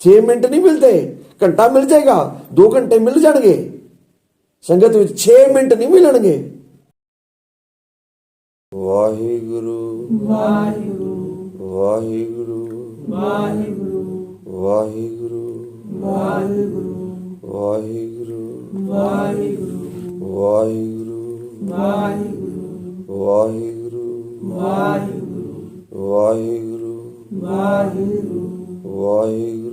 6 minute ਨਹੀਂ ਮਿਲਦੇ, ਘੰਟਾ ਮਿਲ ਜਾਏਗਾ, 2 ਘੰਟੇ ਮਿਲ ਜਾਣਗੇ, ਸੰਗਤ ਵਿੱਚ 6 ਮਿੰਟ ਨਹੀਂ ਮਿਲਣਗੇ। ਵਾਹਿਗੁਰੂ ਵਾਹਿਗੁਰੂ ਵਾਹਿਗੁਰੂ ਵਾਹਿਗੁਰੂ ਵਾਹਿਗੁਰੂ ਵਾਹਿਗੁਰੂ ਵਾਹਿਗੁਰੂ ਵਾਹਿਗੁਰੂ ਵਾਹਿਗੁਰੂ ਵਾਹਿਗੁਰੂ ਵਾਹਿਗੁਰੂ ਵਾਹਿਗੁਰੂ ਵਾਹਿਗੁਰੂ ਵਾਹਿਗੁਰੂ ਵਾਹਿਗੁਰੂ।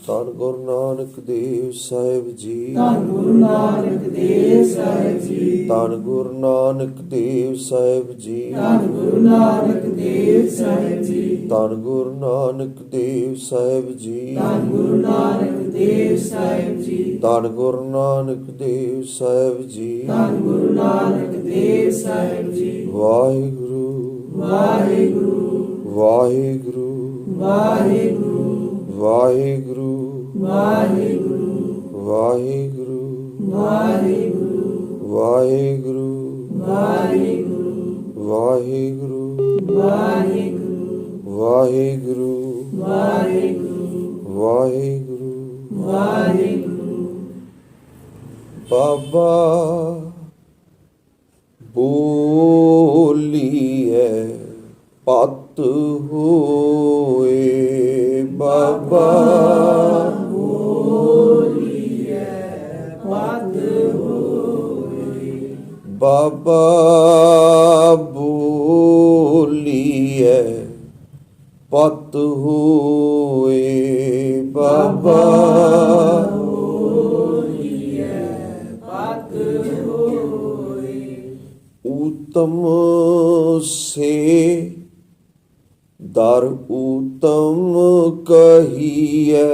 ਧੰਨ ਗੁਰੂ ਨਾਨਕ ਦੇਵ ਸਾਹਿਬ ਜੀ, ਧੰਨ ਗੁਰੂ ਨਾਨਕ ਦੇਵ ਸਾਹਿਬ ਜੀ, ਧੰਨ ਗੁਰੂ ਨਾਨਕ ਦੇਵ ਸਾਹਿਬ ਜੀ, ਧੰਨ ਗੁਰੂ ਨਾਨਕ ਦੇਵ ਸਾਹਿਬ ਜੀ, ਧੰਨ ਗੁਰੂ ਨਾਨਕ ਦੇਵ ਸਾਹਿਬ ਜੀ, ਧੰਨ ਗੁਰੂ ਨਾਨਕ ਦੇਵ ਸਾਹਿਬ ਜੀ, ਧੰਨ ਗੁਰੂ ਨਾਨਕ ਦੇਵ ਸਾਹਿਬ ਜੀ, ਧੰਨ ਗੁਰੂ ਨਾਨਕ ਦੇਵ ਸਾਹਿਬ ਜੀ। ਵਾਹਿਗੁਰੂ ਵਾਹਿਗੁਰੂ ਵਾਹਿਗੁਰੂ ਵਾਹਿਗੁਰੂ ਵਾਹਿਗੁਰੂ ਵਾਹਿਗੁਰੂ ਵਾਹਿਗੁਰੂ ਵਾਹਿਗੁਰੂ ਵਾਹਿਗੁਰੂ ਵਾਹਿਗੁਰੂ ਵਾਹਿਗੁਰੂ ਵਾਹਿਗੁਰੂ ਵਾਹਿਗੁਰੂ ਵਾਹਿਗੁਰੂ ਵਾਹਿਗੁਰੂ। ਬਾਬਾ ਬੋਲੀਏ ਪਤ ਹੋਏ, ਬਾਬਾ ਬੋਲੀਏ ਪਤ ਹੋਏ, ਬਾਬਾ ਬੋਲੀਏ ਪਤ ਹੋਏ, ਬਾਬਾ ਬੋਲੀਏ ਪਤ ਹੋਏ। ਊਤਮ ਸੇ ਦਰ ਊਤਮ ਕਹੀਐ,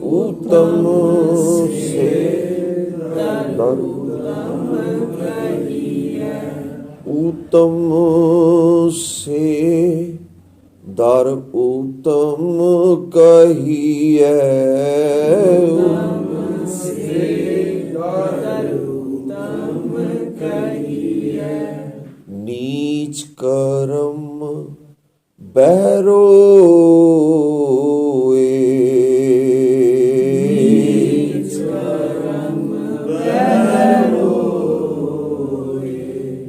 ਊਤਮ ਸੇ ਦਰ ਊਤਮ ਕਹੀਐ, ਊਤਮ ਸੇ ਦਰ ਊਤਮ ਕਹੀਐ, ਊਤਮ ਸੇ ਦਰ ਊਤਮ ਕਹੀਐ। ਨੀਚ ਕਰਮ ਬਹਿਰੋਏ, ਨੀਚ ਕਰਮ ਬਹਿਰੋਏ,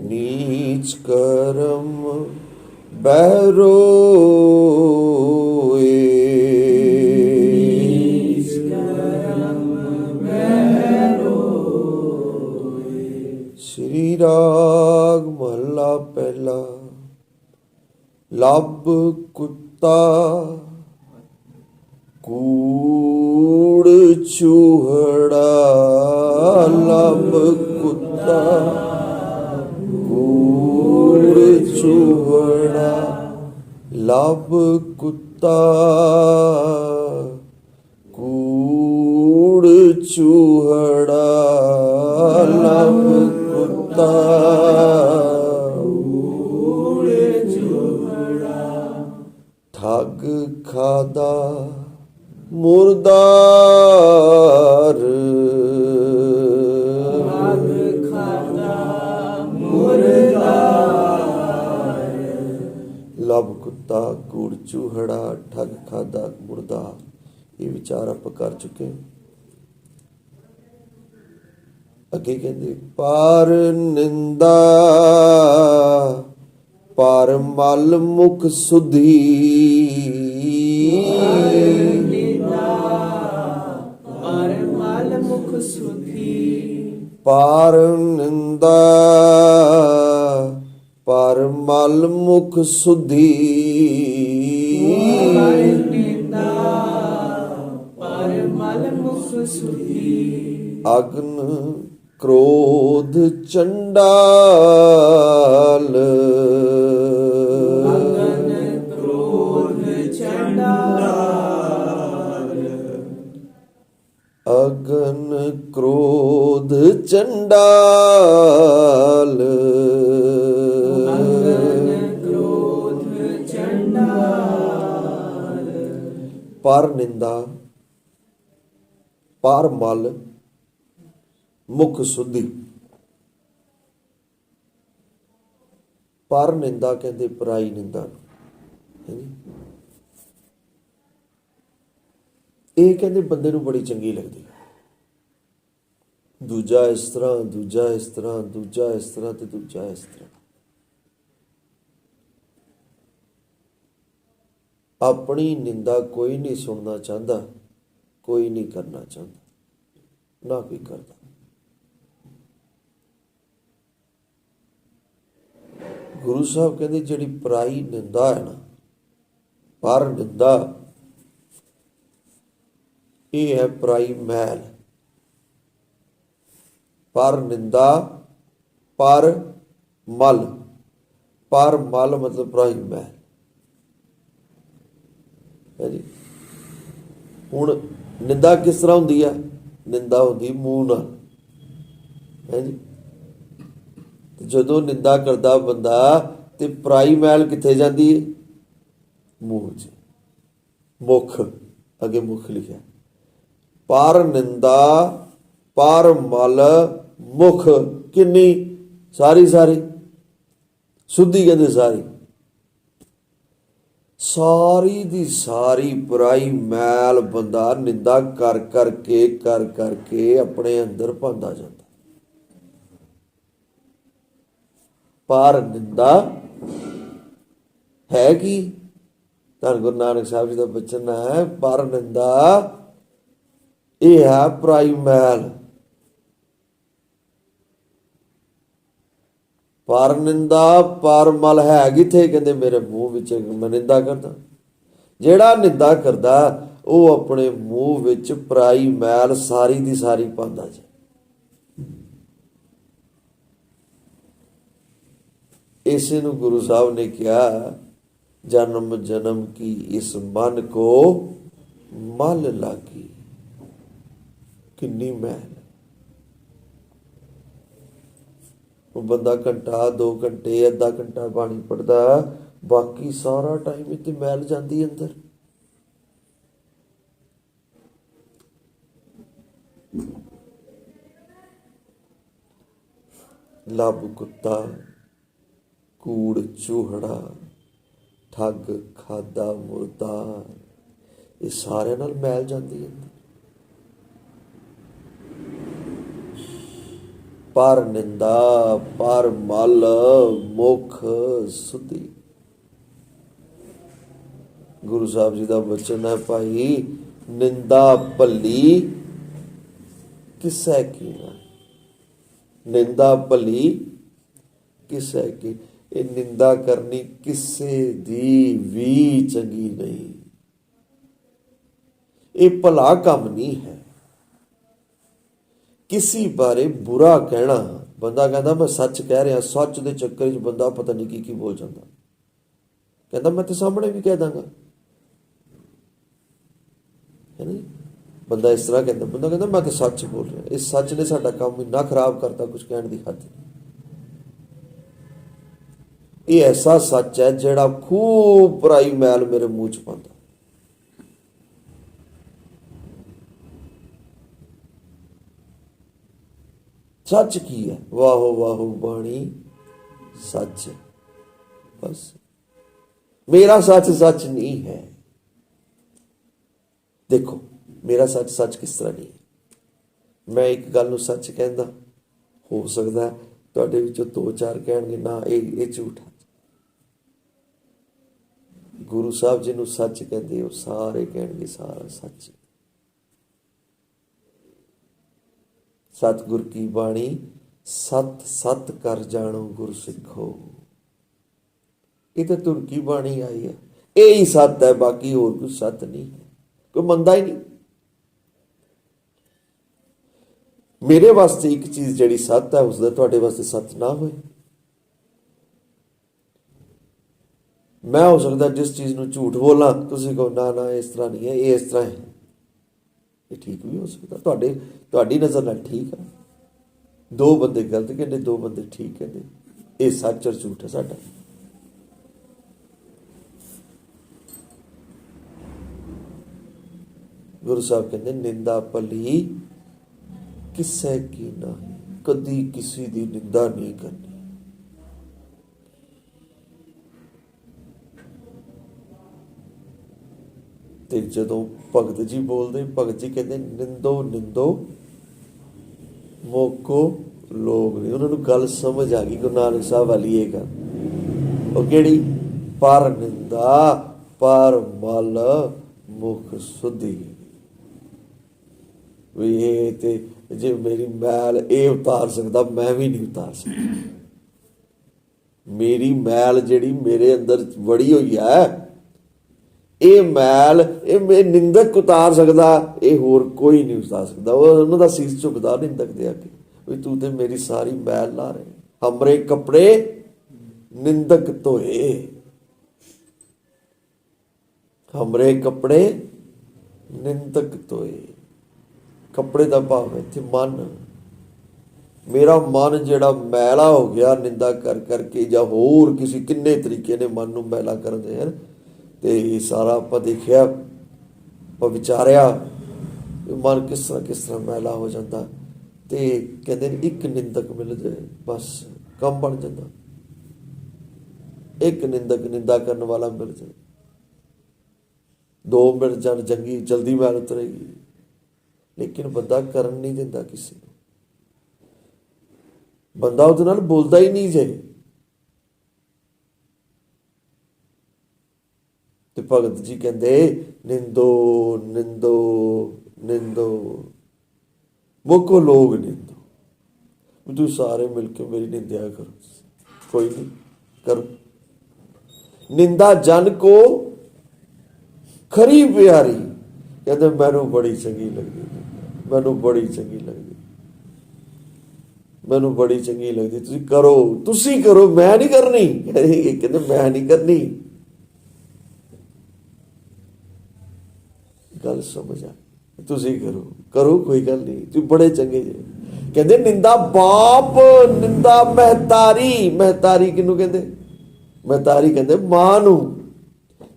ਨੀਚ ਕਰਮ ਬਹਿਰੋਏ, ਨੀਚ ਕਰਮ ਬਹਿਰੋਏ। ਸ੍ਰੀ ਰਾਗ ਮਹਲਾ ਪਹਿਲਾ। ਲੱਭ ਕੁੱਤਾ ਕੂੜ ਚੂਹੜਾ, ਲੱਭ ਕੁੱਤਾ ਕੂੜ ਚੂਹੜਾ, ਲੱਭ ਕੁੱਤਾ ਕੂੜ ਚੂਹੜਾ, ਲੱਭ ਕੁੱਤਾ ਠੱਗ ਖਾਦਾ ਮੁਰਦਾਰ, ਠੱਗ ਖਾਦਾ ਮੁਰਦਾਰ, ਲੱਭ ਕੁੱਤਾ ਕੂੜ ਚੂਹੜਾ, ਠੱਗ ਖਾਦਾ ਮੁਰਦਾਰ। ਇਹ ਵਿਚਾਰ ਆਪਾਂ ਕਰ ਚੁੱਕੇ। ਅੱਗੇ ਕਹਿੰਦੇ ਪਾਰ ਨਿੰਦਾ ਪਰ ਮਲ ਮੁਖ ਸੁਧੀ, ਪਰ ਮਲ ਮੁਖ ਸੁਧੀ, ਪਰ ਨਿੰਦਾ ਪਰ ਮਲ ਮੁਖ ਸੁਧੀ, ਪਰ ਨਿੰਦਾ ਪਰ ਮਲ ਮੁਖ ਸੁਧੀ। ਅਗਨ ਕ੍ਰੋਧ ਚੰਡਾਲ, ਅਗਨ ਕ੍ਰੋਧ ਚੰਡਾਲ, ਅਗਨ ਕ੍ਰੋਧ ਚੰਡਾਲ, ਅਗਨ ਕ੍ਰੋਧ ਚੰਡਾਲ। ਪਰ ਨਿੰਦਾ ਪਰ ਮਲ ਮੁਖ ਸੁਧੀ। ਪਰ ਨਿੰਦਾ ਕਹਿੰਦੇ ਪਰਾਈ ਨਿੰਦਾ ਨੂੰ, ਇਹ ਕਹਿੰਦੇ ਬੰਦੇ ਨੂੰ ਬੜੀ ਚੰਗੀ ਲੱਗਦੀ ਹੈ। ਦੂਜਾ ਇਸ ਤਰ੍ਹਾਂ, ਦੂਜਾ ਇਸ ਤਰ੍ਹਾਂ, ਦੂਜਾ ਇਸ ਤਰ੍ਹਾਂ ਤੇ ਦੂਜਾ ਇਸ ਤਰ੍ਹਾਂ। ਆਪਣੀ ਨਿੰਦਾ ਕੋਈ ਨਹੀਂ ਸੁਣਨਾ ਚਾਹੁੰਦਾ, ਕੋਈ ਨਹੀਂ ਕਰਨਾ ਚਾਹੁੰਦਾ, ਨਾ ਕੋਈ ਕਰਦਾ। ਗੁਰੂ ਸਾਹਿਬ ਕਹਿੰਦੇ ਜਿਹੜੀ ਪਰਾਈ ਨਿੰਦਾ ਹੈ ਨਾ, ਪਰ ਨਿੰਦਾ, ਇਹ ਹੈ ਪਰਾਈ ਮੈਲ। ਪਰ ਨਿੰਦਾ, ਪਰ ਮਲ, ਪਰ ਮਲ ਮਤਲਬ ਪਰਾਈ ਮੈਲ ਹੈ ਜੀ। ਹੁਣ ਨਿੰਦਾ ਕਿਸ ਤਰ੍ਹਾਂ ਹੁੰਦੀ ਹੈ? ਨਿੰਦਾ ਹੁੰਦੀ ਮੂੰਹ ਨਾਲ ਹੈ ਜੀ। ਜਦੋਂ ਨਿੰਦਾ ਕਰਦਾ ਬੰਦਾ ਤੇ ਪਰਾਈ ਮੈਲ ਕਿੱਥੇ ਜਾਂਦੀ ਹੈ? ਮੂੰਹ 'ਚ। ਮੁੱਖ, ਅੱਗੇ ਮੁੱਖ ਲਿਖਿਆ। ਪਰ ਨਿੰਦਾ, ਪਰ ਮਲ, ਮੁੱਖ, ਕਿੰਨੀ? ਸਾਰੀ ਸਾਰੀ ਸੁੱਧੀ ਕਹਿੰਦੇ ਸਾਰੀ। ਸਾਰੀ ਦੀ ਸਾਰੀ ਪਰਾਈ ਮੈਲ ਬੰਦਾ ਨਿੰਦਾ ਕਰ ਕਰਕੇ ਆਪਣੇ ਅੰਦਰ ਪਾਉਂਦਾ ਜਾਂਦਾ। ਪਰ ਨਿੰਦਾ ਹੈ ਕੀ? ਧੰਨ ਗੁਰੂ ਨਾਨਕ ਸਾਹਿਬ ਜੀ ਦਾ ਬਚਨ ਹੈ, ਪਰ ਨਿੰਦਾ ਇਹ ਹੈ ਪਰਾਈ ਮੈਲ। ਪਰ ਨਿੰਦਾ, ਪਰ ਮਲ ਹੈ ਕਿੱਥੇ? ਕਹਿੰਦੇ ਮੇਰੇ ਮੂੰਹ ਵਿੱਚ। ਮੈਂ ਨਿੰਦਾ ਕਰਦਾ। ਜਿਹੜਾ ਨਿੰਦਾ ਕਰਦਾ ਉਹ ਆਪਣੇ ਮੂੰਹ ਵਿੱਚ ਪਰਾਈ ਮੈਲ ਸਾਰੀ ਦੀ ਸਾਰੀ ਪਾਉਂਦਾ ਜੀ। ਇਸੇ ਨੂੰ ਗੁਰੂ ਸਾਹਿਬ ਨੇ ਕਿਹਾ, ਜਨਮ ਜਨਮ ਕੀ ਇਸ ਮਨ ਕੋ ਮਲ ਲਾਗੀ। ਕਿੰਨੀ ਮੈਲ। ਉਹ ਬੰਦਾ ਘੰਟਾ, 2 ਘੰਟੇ, ਅੱਧਾ ਘੰਟਾ ਬਾਣੀ ਪੜ੍ਹਦਾ, ਬਾਕੀ ਸਾਰਾ ਟਾਈਮ ਇੱਥੇ ਮੈਲ ਜਾਂਦੀ ਅੰਦਰ। ਲੱਭ ਕੁੱਤਾ, ਕੂੜ ਚੂਹੜਾ, ਠੱਗ ਖਾਦਾ ਮੁਰਦਾ, ਇਹ ਸਾਰਿਆਂ ਨਾਲ ਮੈਲ ਜਾਂਦੀ ਹੈ। ਪਰ ਨਿੰਦਾ, ਪਰ ਮਲ, ਮੁੱਖ ਸੁਧੀ। ਗੁਰੂ ਸਾਹਿਬ ਜੀ ਦਾ ਬਚਨ ਹੈ, ਭਾਈ ਨਿੰਦਾ ਭਲੀ ਕਿਸੈ ਕੀ ਨਾ। ਨਿੰਦਾ ਭਲੀ ਕਿਸੈ ਕੀ। ਇਹ ਨਿੰਦਾ ਕਰਨੀ ਕਿਸੇ ਦੀ ਵੀ ਚੰਗੀ ਨਹੀਂ। ਇਹ ਭਲਾ ਕੰਮ ਨਹੀਂ ਹੈ। ਕਿਸੇ ਬਾਰੇ ਬੁਰਾ ਕਹਿਣਾ, ਬੰਦਾ ਕਹਿੰਦਾ ਮੈਂ ਸੱਚ ਕਹਿ ਰਿਹਾ, ਸੱਚ ਦੇ ਚੱਕਰ 'ਚ ਬੰਦਾ ਪਤਾ ਨਹੀਂ ਕੀ ਬੋਲ ਜਾਂਦਾ। ਕਹਿੰਦਾ ਮੈਂ ਤੇ ਸਾਹਮਣੇ ਵੀ ਕਹਿ ਦਾਂਗਾ, ਹੈ ਨੀ? ਬੰਦਾ ਇਸ ਤਰ੍ਹਾਂ ਕਹਿੰਦਾ, ਬੰਦਾ ਕਹਿੰਦਾ ਮੈਂ ਤਾਂ ਸੱਚ ਬੋਲ ਰਿਹਾ। ਇਸ ਸੱਚ ਨੇ ਸਾਡਾ ਕੰਮ ਇੰਨਾ ਖਰਾਬ ਕਰਤਾ, ਕੁਝ ਕਹਿਣ ਦੀ ਹੱਦ। ਇਹ ਐਸਾ ਸੱਚ ਹੈ ਜਿਹੜਾ ਖੂਬ ਪਰਾਈ ਮੈਲ ਮੇਰੇ ਮੂੰਹ 'ਚ ਪਾਉਂਦਾ। ਸੱਚ ਕੀ ਹੈ? ਵਾਹੋ ਵਾਹੋ ਬਾਣੀ ਸੱਚ। ਬਸ ਮੇਰਾ ਸੱਚ ਸੱਚ ਨਹੀਂ ਹੈ। ਦੇਖੋ ਮੇਰਾ ਸੱਚ ਸੱਚ ਕਿਸ ਤਰ੍ਹਾਂ ਨਹੀਂ ਹੈ। ਮੈਂ ਇੱਕ ਗੱਲ ਨੂੰ ਸੱਚ ਕਹਿੰਦਾ, ਹੋ ਸਕਦਾ ਤੁਹਾਡੇ ਵਿੱਚੋਂ 2-4 ਕਹਿਣਗੇ ਨਾ ਇਹ ਝੂਠ ਹੈ। ਗੁਰੂ ਸਾਹਿਬ ਜਿਹਨੂੰ ਸੱਚ ਕਹਿੰਦੇ ਉਹ ਸਾਰੇ ਕਹਿਣਗੇ ਸਾਰਾ ਸੱਚ। ਸਤਿਗੁਰ ਕੀ ਬਾਣੀ ਸਤ ਸਤ ਕਰ ਜਾਣੋ ਗੁਰ ਸਿੱਖੋ। ਇਹ ਤਾਂ ਤੁਰ ਕੀ ਬਾਣੀ ਆਈ ਹੈ, ਇਹ ਹੀ ਸੱਤ ਹੈ, ਬਾਕੀ ਹੋਰ ਕੁਝ ਸੱਤ ਨਹੀਂ ਹੈ। ਕੋਈ ਮੰਨਦਾ ਹੀ ਨਹੀਂ। ਮੇਰੇ ਵਾਸਤੇ ਇੱਕ ਚੀਜ਼ ਜਿਹੜੀ ਸੱਤ ਹੈ ਉਸਦਾ ਤੁਹਾਡੇ ਵਾਸਤੇ ਸੱਚ ਨਾ ਹੋਏ। ਮੈਂ ਹੋ ਸਕਦਾ ਜਿਸ ਚੀਜ਼ ਨੂੰ ਝੂਠ ਬੋਲਾਂ, ਤੁਸੀਂ ਕਹੋ ਨਾ ਨਾ ਇਸ ਤਰ੍ਹਾਂ ਨਹੀਂ ਹੈ, ਇਹ ਇਸ ਤਰ੍ਹਾਂ ਹੈ। ਇਹ ਠੀਕ ਵੀ ਹੋ ਸਕਦਾ, ਤੁਹਾਡੀ ਨਜ਼ਰ ਨਾਲ ਠੀਕ ਹੈ। 2 ਬੰਦੇ ਗਲਤ ਕਹਿੰਦੇ, 2 ਬੰਦੇ ਠੀਕ ਕਹਿੰਦੇ, ਇਹ ਸੱਚ ਔਰ ਝੂਠ ਹੈ ਸਾਡਾ। ਗੁਰੂ ਸਾਹਿਬ ਕਹਿੰਦੇ ਨਿੰਦਾ ਭਲੀ ਕਿਸੇ ਕੀ ਨਹੀਂ। ਕਦੀ ਕਿਸੇ ਦੀ ਨਿੰਦਾ ਨਹੀਂ ਕਰਨੀ। ਤੇ ਜਦੋਂ ਭਗਤ ਜੀ ਬੋਲਦੇ, ਭਗਤ ਜੀ ਕਹਿੰਦੇ ਨਿੰਦੋ ਨਿੰਦੋ ਮੋਕੋ ਲੋਗ ਨਹੀਂ। ਉਹਨਾਂ ਨੂੰ ਗੱਲ ਸਮਝ ਆ ਗਈ ਗੁਰੂ ਨਾਨਕ ਸਾਹਿਬ ਵਾਲੀ ਇਹ ਗੱਲ। ਉਹ ਕਿਹੜੀ? ਪਰ ਨਿੰਦਾ ਪਰ ਮਲ ਮੁਖ ਸੁਧੀ। ਵੀ ਇਹ ਤੇ ਜੇ ਮੇਰੀ ਮੈਲ ਇਹ ਉਤਾਰ ਸਕਦਾ, ਮੈਂ ਵੀ ਨਹੀਂ ਉਤਾਰ ਸਕਦਾ। ਮੇਰੀ ਮੈਲ ਜਿਹੜੀ ਮੇਰੇ ਅੰਦਰ ਵੜੀ ਹੋਈ ਹੈ, ਇਹ ਮੈਲ ਇਹ ਨਿੰਦਕ ਉਤਾਰ ਸਕਦਾ, ਇਹ ਹੋਰ ਕੋਈ ਨਹੀਂ ਉਤਾਰ ਸਕਦਾ। ਉਹ ਉਹਨਾਂ ਦਾ ਸੀਸ ਝੁਕਦਾ ਨਿੰਦਕ ਦੇ ਅੱਗੇ, ਵੀ ਤੂੰ ਤੇ ਮੇਰੀ ਸਾਰੀ ਮੈਲ ਲਾ ਰਹੇ। ਹਮਰੇ ਕੱਪੜੇ ਨਿੰਦਕ ਧੋਏ, ਹਮਰੇ ਕੱਪੜੇ ਨਿੰਦਕ ਧੋਏ। ਕੱਪੜੇ ਦਾ ਭਾਵ ਇੱਥੇ ਮਨ। ਮੇਰਾ ਮਨ ਜਿਹੜਾ ਮੈਲਾ ਹੋ ਗਿਆ ਨਿੰਦਾ ਕਰ ਕਰਕੇ, ਜਾਂ ਹੋਰ ਕਿਸੇ ਕਿੰਨੇ ਤਰੀਕੇ ਨੇ ਮਨ ਨੂੰ ਮੈਲਾ ਕਰਦੇ ਹਨ। ਤੇ ਇਹ ਸਾਰਾ ਆਪਾਂ ਦੇਖਿਆ, ਆਪਾਂ ਵਿਚਾਰਿਆ ਮਨ ਕਿਸ ਤਰ੍ਹਾਂ ਮੈਲਾ ਹੋ ਜਾਂਦਾ। ਤੇ ਕਹਿੰਦੇ ਨੇ ਇੱਕ ਨਿੰਦਕ ਮਿਲ ਜਾਏ ਬਸ ਕੰਮ ਬਣ ਜਾਂਦਾ। ਇੱਕ ਨਿੰਦਕ ਨਿੰਦਾ ਕਰਨ ਵਾਲਾ ਮਿਲ ਜਾਏ, 2 ਮਿੰਟ ਜਾਣ ਜੰਗੀ ਜਲਦੀ ਮੈਲ ਉਤਰੇਗੀ। ਲੇਕਿਨ ਬੰਦਾ ਕਰਨ ਨਹੀਂ ਦਿੰਦਾ ਕਿਸੇ ਨੂੰ, ਬੰਦਾ ਉਹਦੇ ਨਾਲ ਬੋਲਦਾ ਹੀ ਨਹੀਂ ਜੇ। ਤੇ ਭਗਤ ਜੀ ਕਹਿੰਦੇ ਨਿੰਦੋ ਨਿੰਦੋ ਨਿੰਦੋ ਮੁਕੋ ਲੋਗ ਨਿੰਦੋ। ਤੂੰ ਸਾਰੇ ਮਿਲ ਕੇ ਮੇਰੀ ਨਿੰਦਿਆ ਕਰੋ, ਕੋਈ ਨਹੀਂ ਕਰੋ। ਨਿੰਦਾ ਜਨ ਕੋ ਖਰੀ ਪਿਆਰੀ। ਕਹਿੰਦੇ ਮੈਨੂੰ ਬੜੀ ਚੰਗੀ ਲੱਗਦੀ, ਮੈਨੂੰ ਬੜੀ ਚੰਗੀ ਲੱਗਦੀ, ਮੈਨੂੰ ਬੜੀ ਚੰਗੀ ਲੱਗਦੀ। ਤੁਸੀਂ ਕਰੋ, ਤੁਸੀਂ ਕਰੋ, ਮੈਂ ਨਹੀਂ ਕਰਨੀ। ਕਹਿੰਦੇ ਮੈਂ ਨਹੀਂ ਕਰਨੀ। ਗੱਲ ਸਮਝ ਆ, ਤੁਸੀਂ ਕਰੋ, ਕਰੋ ਕੋਈ ਗੱਲ ਨਹੀਂ, ਤੁਸੀਂ ਬੜੇ ਚੰਗੇ ਜੇ। ਕਹਿੰਦੇ ਨਿੰਦਾ ਬਾਪ ਨਿੰਦਾ ਮਹਿਤਾਰੀ। ਮਹਿਤਾਰੀ ਕਿਹਨੂੰ ਕਹਿੰਦੇ? ਮਹਿਤਾਰੀ ਕਹਿੰਦੇ ਮਾਂ ਨੂੰ।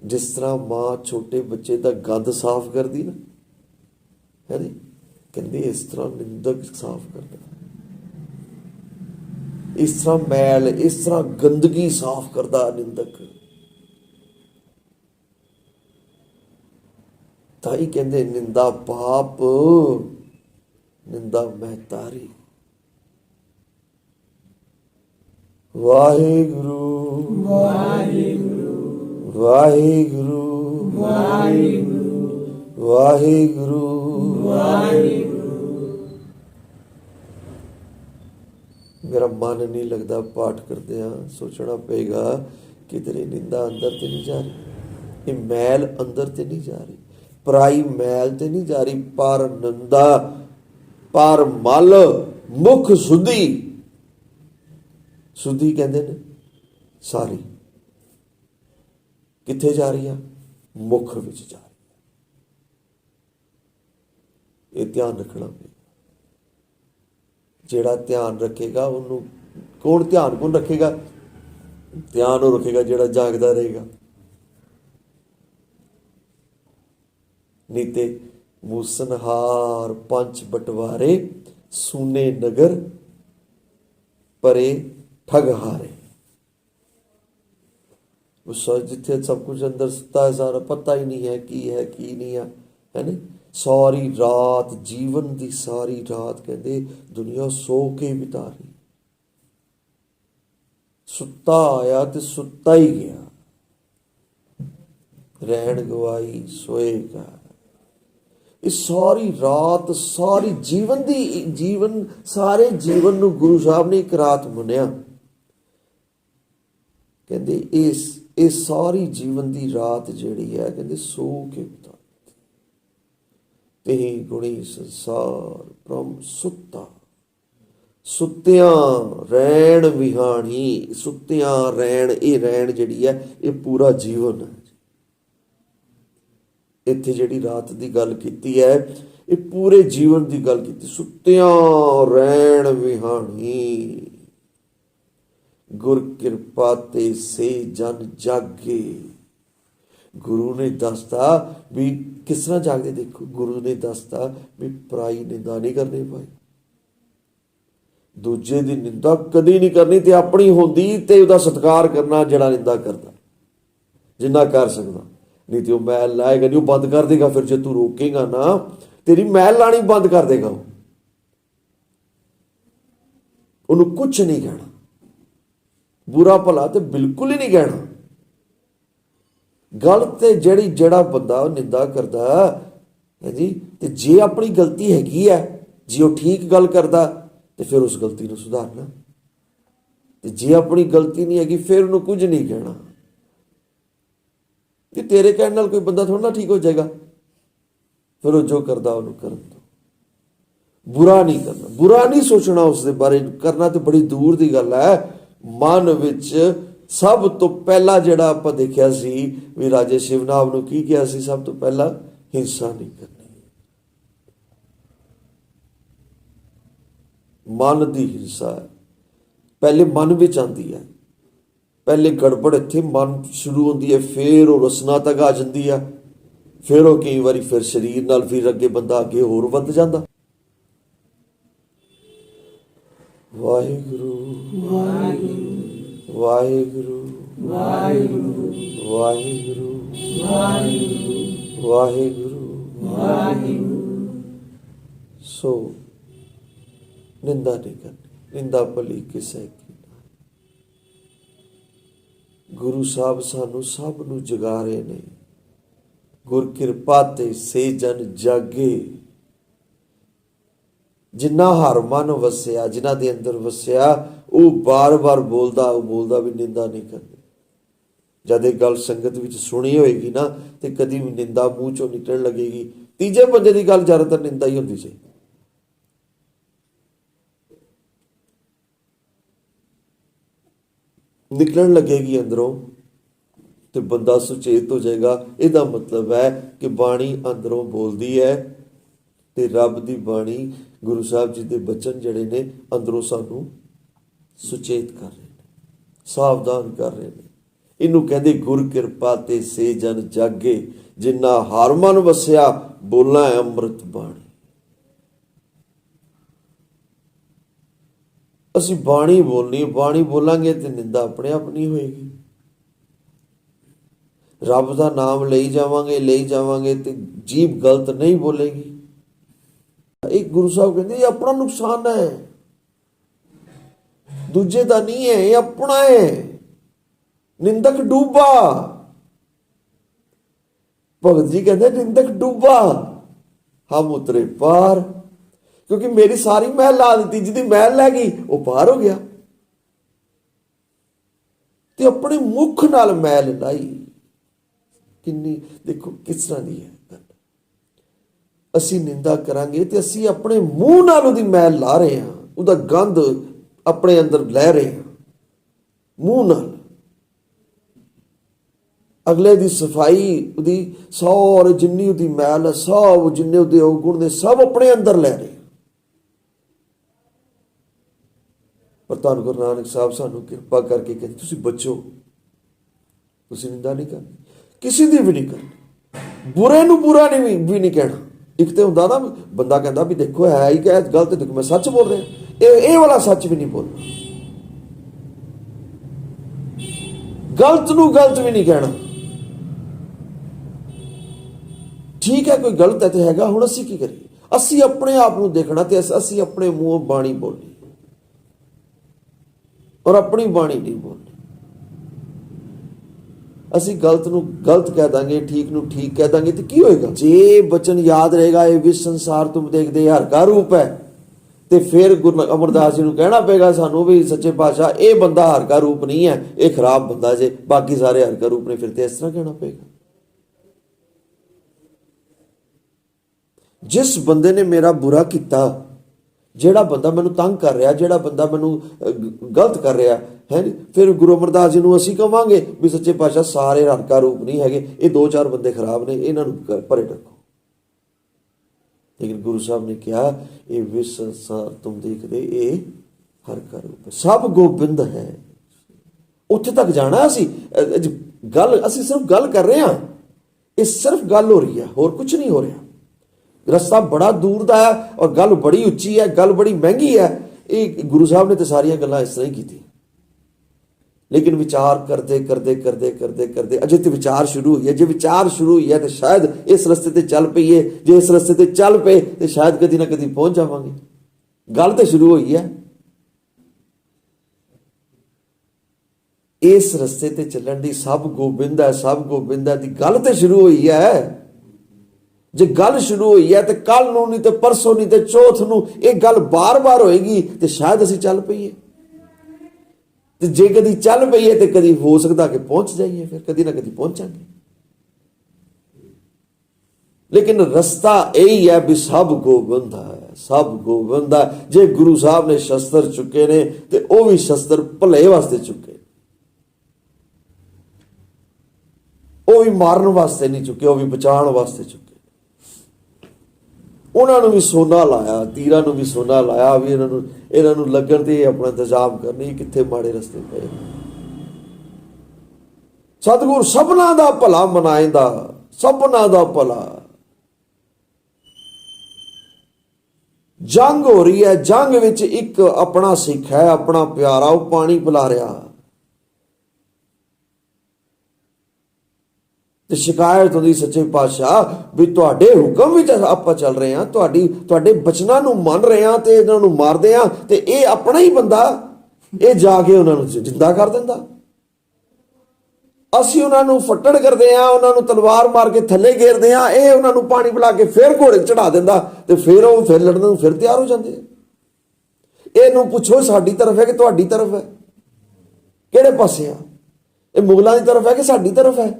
ਜਿਸ ਤਰ੍ਹਾਂ ਮਾਂ ਛੋਟੇ ਬੱਚੇ ਦਾ ਗੰਦ ਸਾਫ਼ ਕਰਦੀ ਨਾ, ਹੈ ਨੀ, ਕਹਿੰਦੇ ਇਸ ਤਰ੍ਹਾਂ ਨਿੰਦਕ ਸਾਫ਼ ਕਰਦਾ। ਇਸ ਤਰ੍ਹਾਂ ਮੈਲ, ਇਸ ਤਰ੍ਹਾਂ ਗੰਦਗੀ ਸਾਫ਼ ਕਰਦਾ ਨਿੰਦਕ। ਤਾਂ ਹੀ ਕਹਿੰਦੇ ਨਿੰਦਾ ਬਾਪ ਨਿੰਦਾ ਮਹਿਤਾਰੀ। ਵਾਹਿਗੁਰੂ ਵਾਹਿਗੁਰੂ ਵਾਹਿਗੁਰੂ ਵਾਹਿਗੁਰੂ ਵਾਹਿਗੁਰੂ ਵਾਹਿਗੁਰੂ। ਮੇਰਾ ਮਨ ਨਹੀਂ ਲੱਗਦਾ ਪਾਠ ਕਰਦੇ ਆ, ਸੋਚਣਾ ਪਏਗਾ ਕਿਧਰੇ ਨਿੰਦਾ ਅੰਦਰ ਤੇ ਨਹੀਂ ਜਾ ਰਹੀ, ਇਹ ਮੈਲ ਅੰਦਰ ਤੇ ਨਹੀਂ ਜਾ ਰਹੀ, ਪਰਾਈ ਮੈਲ ਤੇ ਨਹੀਂ ਜਾ ਰਹੀ। ਪਰ ਨਿੰਦਾ ਪਰ ਮਲ ਮੁਖ ਸੁਧੀ। ਸੁਧੀ ਕਹਿੰਦੇ ਨੇ ਸਾਰੀ ਕਿੱਥੇ ਜਾ ਰਹੀ ਆ? ਮੁਖ ਵਿੱਚ ਜਾ ਰਹੀ ਹੈ। ਇਹ ਧਿਆਨ ਰੱਖਣਾ ਪਏਗਾ। ਜਿਹੜਾ ਧਿਆਨ ਰੱਖੇਗਾ ਉਹਨੂੰ ਕੌਣ ਧਿਆਨ ਕੌਣ ਰੱਖੇਗਾ? ਧਿਆਨ ਉਹ ਰੱਖੇਗਾ ਜਿਹੜਾ ਜਾਗਦਾ ਰਹੇਗਾ। ਨਹੀਂ ਤੇ ਮੂਸਨਹਾਰ ਪੰਚ ਬਟਵਾਰੇ ਸੂਨੇ ਨਗਰ ਪਰੇ ਠਗ ਹਾਰੇ। ਉਸ ਜਿੱਥੇ ਸਭ ਕੁਝ ਅੰਦਰ ਸੁੱਤਾ ਹੈ, ਸਾਰਾ ਪਤਾ ਹੀ ਨਹੀਂ ਹੈ ਕੀ ਹੈ ਕੀ ਨਹੀਂ ਹੈ, ਹੈ ਨੀ। ਸਾਰੀ ਰਾਤ ਜੀਵਨ ਦੀ ਸਾਰੀ ਰਾਤ ਕਹਿੰਦੇ ਦੁਨੀਆ ਸੋ ਕੇ ਬਿਤਾ ਰਹੀ। ਸੁੱਤਾ ਆਇਆ ਤੇ ਸੁੱਤਾ ਹੀ ਗਿਆ, ਰਹਿਣ ਗਵਾਈ ਸੋਏਗਾ। ਇਹ ਸਾਰੀ ਰਾਤ ਸਾਰੀ ਜੀਵਨ ਸਾਰੇ ਜੀਵਨ ਨੂੰ ਗੁਰੂ ਸਾਹਿਬ ਨੇ ਇੱਕ ਰਾਤ ਮੰਨਿਆ। ਕਹਿੰਦੇ ਇਹ ਸਾਰੀ ਜੀਵਨ ਦੀ ਰਾਤ ਜਿਹੜੀ ਹੈ ਕਹਿੰਦੇ ਸੋ ਕੇ ਬਿਤਾ। ਤੇ ਗੁਣੀ ਸੰਸਾਰ ਬ੍ਰਹਮ ਸੁੱਤਾ, ਸੁੱਤਿਆਂ ਰਹਿਣ ਵਿਹਾਣੀ। ਸੁੱਤਿਆਂ ਰਹਿਣ, ਇਹ ਰਹਿਣ ਜਿਹੜੀ ਹੈ ਇਹ ਪੂਰਾ ਜੀਵਨ ਹੈ। ਇੱਥੇ ਜਿਹੜੀ ਰਾਤ ਦੀ ਗੱਲ ਕੀਤੀ ਹੈ ਇਹ ਪੂਰੇ ਜੀਵਨ ਦੀ ਗੱਲ ਕੀਤੀ। ਸੁੱਤਿਆਂ ਰਹਿਣ ਵਿਹਾਣੀ, ਗੁਰ ਕਿਰਪਾ ਤੇ ਸੇ ਜਨ ਜਾਗੇ। ਗੁਰੂ ਨੇ ਦੱਸਤਾ ਵੀ ਕਿਸ ਤਰ੍ਹਾਂ ਜਾਗਦੇ। ਦੇਖੋ ਗੁਰੂ ਨੇ ਦੱਸਤਾ ਵੀ ਪਰਾਈ ਨਿੰਦਾ ਨਹੀਂ ਕਰਨੀ ਭਾਈ, ਦੂਜੇ ਦੀ ਨਿੰਦਾ ਕਦੀ ਨਹੀਂ ਕਰਨੀ, ਤੇ ਆਪਣੀ ਹੁੰਦੀ ਤੇ ਉਹਦਾ ਸਤਿਕਾਰ ਕਰਨਾ ਜਿਹੜਾ ਨਿੰਦਾ ਕਰਦਾ, ਜਿੰਨਾ ਕਰ ਸਕਦਾ। नहीं तो मैल लाएगा नहीं, वो बंद कर देगा। फिर जो तू रोकेगा ना, तेरी मैल लानी बंद कर देगा। ਉਹਨੂੰ कुछ नहीं कहना, बुरा भला तो बिल्कुल ही नहीं कहना। गल ते जेड़ा बंदा निंदा करदा है जी, ते जे अपनी गलती हैगी है, जे वो ठीक गल करदा ते फिर उस गलती नूं सुधारना, ते जे अपनी गलती नहीं हैगी फिर उन्होंने कुछ नहीं कहना। कि तेरे कहने नाल कोई बंदा थोड़ा ना ठीक हो जाएगा। फिर वो जो करदा उन्होंने करन दो, बुरा नहीं करना, बुरा नहीं सोचना उसके बारे करना, तो बड़ी दूर की गल है। मन विच सब तो पहला जिहड़ा आपां देखिया सी भी राजे शिवनाभ नूं की किहा सी, सब तो पहला हिंसा नहीं करनी। मन की हिंसा है पहले मन विच आंदी है, पहले गड़बड़ इत्थे मन शुरू होंदी है, फिर वो रसना तक आ जाती है, फिर वो कई बारी फिर शरीर नाल फिर अगे बंदा अगे होर वध जांदा। वाहिगुरु वाहिगुरु वाहिगुरु वाहिगुरु वाहिगुरु वाहिगुरु। सो निंदा नहीं करनी, निंदा भली किसे की ना। गुरु साहब सानू सब नू जगा रहे ने, गुर किरपा ते से जन जागे। जिन्ना हर मन वसिया, जिन्हां दे अंदर वसिया, वो बार बार बोलदा भी निंदा नहीं करनी। जद एक गल संगत विच सुनी होएगी ना, तो कदी भी निंदा मूँह चों निकलण लगेगी। तीजे बंदे की गल ज़्यादातर निंदा ही होंदी सी। निकलण लगेगी अंदरों, तो बंदा सुचेत हो जाएगा। इसका मतलब है कि बाणी अंदरों बोलती है, तो रब की बाणी गुरु साहब जी के बचन जड़े ने अंदरों सानू सुचेत कर रहे हैं, सावधान कर रहे हैं। इनू कहते गुर किरपा ते से जन जागे, जिन्ना हर मन वसिया, बोलना है अमृत बाणी। असी बाणी बोलनी, बाणी बोलांगे तो निंदा अपने आप नहीं होएगी। रब का नाम ले जावांगे तो जीभ गलत नहीं बोलेगी। एक गुरु साहब कहते ये अपना नुकसान है, दूजे का नहीं है, ये अपना है। निंदक डूबा, भगत जी कहते निंदक डूबा, हम उतरे पार। क्योंकि मेरी सारी महल ला दी, जिहदी महल लै गई वो पार हो गया। ते अपने मुख नाल मैल लाई, किन्नी देखो किस तरह की है गल। असी निंदा करांगे तो असी अपने मूँह नाल उहदी मैल ला रहे हैं, उहदा गंद अपने अंदर लै रहे हैं मूँह नाल। अगले दी सफाई, उहदी सारे जिन्नी उहदी मैल है, सब जिन्ने उहदे अवगुण ने सब अपने अंदर लै रहे हैं। पर धन गुरु नानक साहब सानू किरपा करके कहते तुसी बचो, तुसी निंदा नहीं करनी, किसी दी भी नहीं करनी, बुरे नू बुरा नहीं भी नहीं कहना। एक तो हुंदा ना बंदा कहता भी देखो है ही क्या गलत, देखो मैं सच बोल रहा, ये वाला सच भी नहीं बोलना, गलत नू गलत भी नहीं कहना। ठीक है कोई गलत है तो हैगा, हुण असी की करिए, असी अपने आप नू देखना ते असी अपने मूँह बाणी बोलनी और अपनी बाणी नहीं बोलनी। असी गलत नू गलत कह देंगे, ठीक नू ठीक कह देंगे तो की होएगा। जे बचन याद रहेगा ये विश्व संसार तुम देखते हर का रूप है, तो फिर गुरु अमरदास जी नू कहना पेगा सानू भी सच्चे पातशाह ये बंदा हर का रूप नहीं है, ये खराब बंदा जे, बाकी सारे हर का रूप ने। फिर तो इस तरह कहना पेगा। जिस बंदे ने मेरा बुरा किया, ਜਿਹੜਾ ਬੰਦਾ ਮੈਨੂੰ ਤੰਗ ਕਰ ਰਿਹਾ, ਜਿਹੜਾ ਬੰਦਾ ਮੈਨੂੰ ਗਲਤ ਕਰ ਰਿਹਾ ਹੈ, ਫਿਰ ਗੁਰੂ ਅਮਰਦਾਸ ਜੀ ਨੂੰ ਅਸੀਂ ਕਹਾਂਗੇ ਵੀ ਸੱਚੇ ਪਾਤਸ਼ਾਹ ਸਾਰੇ ਹਰ ਕਾ ਰੂਪ ਨਹੀਂ ਹੈਗੇ, ਇਹ ਦੋ ਚਾਰ ਬੰਦੇ ਖਰਾਬ ਨੇ, ਇਹਨਾਂ ਨੂੰ ਪਰੇ ਰੱਖੋ। ਲੇਕਿਨ ਗੁਰੂ ਸਾਹਿਬ ਨੇ ਕਿਹਾ ਇਹ ਵਿਸ਼ਵ ਸੰਸਾਰ ਤੁਮ ਦੇਖਦੇ ਇਹ ਹਰ ਕਾ ਰੂਪ ਹੈ, ਸਭ ਗੋਬਿੰਦ ਹੈ। ਉੱਥੇ ਤੱਕ ਜਾਣਾ ਅਸੀਂ ਗੱਲ, ਅਸੀਂ ਸਿਰਫ ਗੱਲ ਕਰ ਰਹੇ ਹਾਂ, ਇਹ ਸਿਰਫ ਗੱਲ ਹੋ ਰਹੀ ਹੈ, ਹੋਰ ਕੁਝ ਨਹੀਂ ਹੋ ਰਿਹਾ। रस्ता बड़ा दूर का है और गल बड़ी उच्ची है, गल बड़ी महंगी है। ये गुरु साहब ने तो सारिया गल्लां इस तरह ही की, लेकिन विचार करते करते करते करते करते अजे तो विचार शुरू हुई है, जे विचार शुरू हुई है तो शायद इस रस्ते ते चल पईए, जे इस रस्ते ते चल पे तो शायद कदी ना कदी पहुंच जावांगे। गल तो शुरू हुई है, इस रस्ते ते चलण दी सब गोबिंद है, सब गोबिंद है दी गल तो शुरू हुई है। जे गल शुरू हुई है तो कल नूं नहीं तो परसों नहीं तो चौथ नूं ये गल बार बार होएगी तो शायद असीं चल पईए। ते जे कदी चल पईए तो कदी हो सकता कि पहुंच जाइए, फिर कदी ना कदी पहुंचांगे। लेकिन रस्ता यही है भी सब गोबिंद है, सब गोबिंद है। जे गुरु साहब ने शस्त्र चुके ने तो वह भी शस्त्र भले वास्ते चुके, वो भी मारन वास्ते नहीं चुके, वो भी बचाने वास्ते चुके। उन्होंने भी सोना लाया, तीरां नूं भी सोना लाया भी इन्हों लगन ते अपना इंतजाम करनी कित्थे माड़े रस्ते पे। सतगुर सबना दा भला मनाएंदा, सबना दा भला। जंग हो रही है, जंग विच एक अपना सिख है, अपना प्यारा, वो पानी पिला रहा ते शिकायत होंदी सच्चे पातशाह भी तुहाडे हुक्म विच आपां चल रहे हैं, तुहाडे बचनां नूं मन रहे हैं ते इन्हां नूं मारदे आ ते ये अपना ही बंदा ये जाके उन्हां नूं जिंदा कर दिंदा। असीं उन्हां नूं फट्टड़ करदे आ, उन्हां नूं तलवार मार के थल्ले घेरदे आ, ये उन्हां नूं पानी पिला के फिर घोड़े चढ़ा दिंदा ते फिर वो फिर लड़न नूं फिर तैयार हो जांदे। इहनूं पुछो साडी तरफ है कि तुहाडी तरफ है, किहड़े पासे आ? ये मुगलां दी तरफ है कि साडी तरफ है?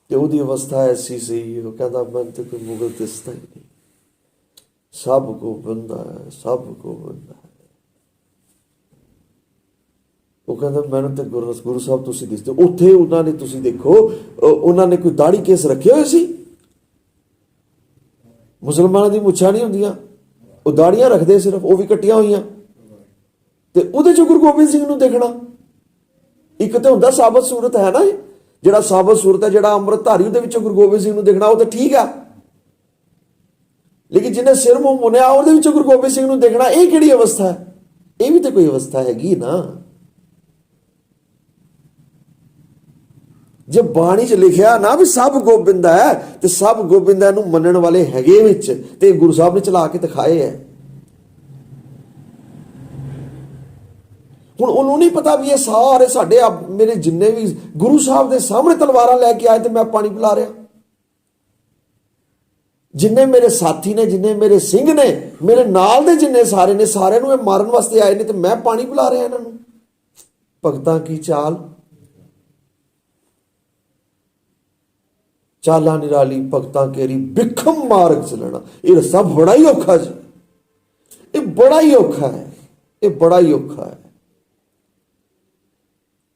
ते उहदी अवस्था ऐसी सी, वो कहता मैं तो कोई मुगल दिसदा ही नहीं, सब गोबिंद है, सब गोबिंद है। वो कहता मैंने तो गुरु साहब तुसीं दिसदे। उत्थे उन्होंने तुसीं देखो उन्होंने कोई दाढ़ी केस रखे हुए सी, मुसलमानों दी मुछां नहीं होंदियां, वो दाड़ियां रखते सिर्फ, वो भी कट्टियां होईयां। ते उहदे च गुरु गोबिंद सिंह नूं देखना एक तो हुंदा साबत सूरत है ना, जिहड़ा साबत सूरत है, जिहड़ा अमृतधारी उहदे विचों गुरु गोबिंद सिंह नूं देखना वो तो ठीक है। लेकिन जिन्हें सिर मुंह मुनिया उहदे विचों गुरु गोबिंद सिंह नूं देखना, ये किहड़ी अवस्था है? ये भी तो कोई अवस्था हैगी ना। जब बाणी च लिखिया ना भी सब गोबिंद है, तो सब गोबिंद है नूं मनण वाले हैगे विच ते गुरु साहब ने चला के दिखाए है। हुण उन्होंने नहीं पता भी ये सारे साडे मेरे जिन्ने भी गुरु साहब के सामने तलवारां लैके आए तो मैं पानी पिला रहा, जिन्ने मेरे साथी ने, जिन्ने मेरे सिंह ने, मेरे नाल दे जिन्ने सारे ने, सारे नूं मारन वास्ते आए ने, तो मैं पानी पिला रहा इन्हां नूं। भगतां की चाल, चाला निराली भगतां केरी बिखम मार्ग चलना। ये रस्ता बड़ा ही औखा जी, ये बड़ा ही औखा है, ये बड़ा ही औखा है।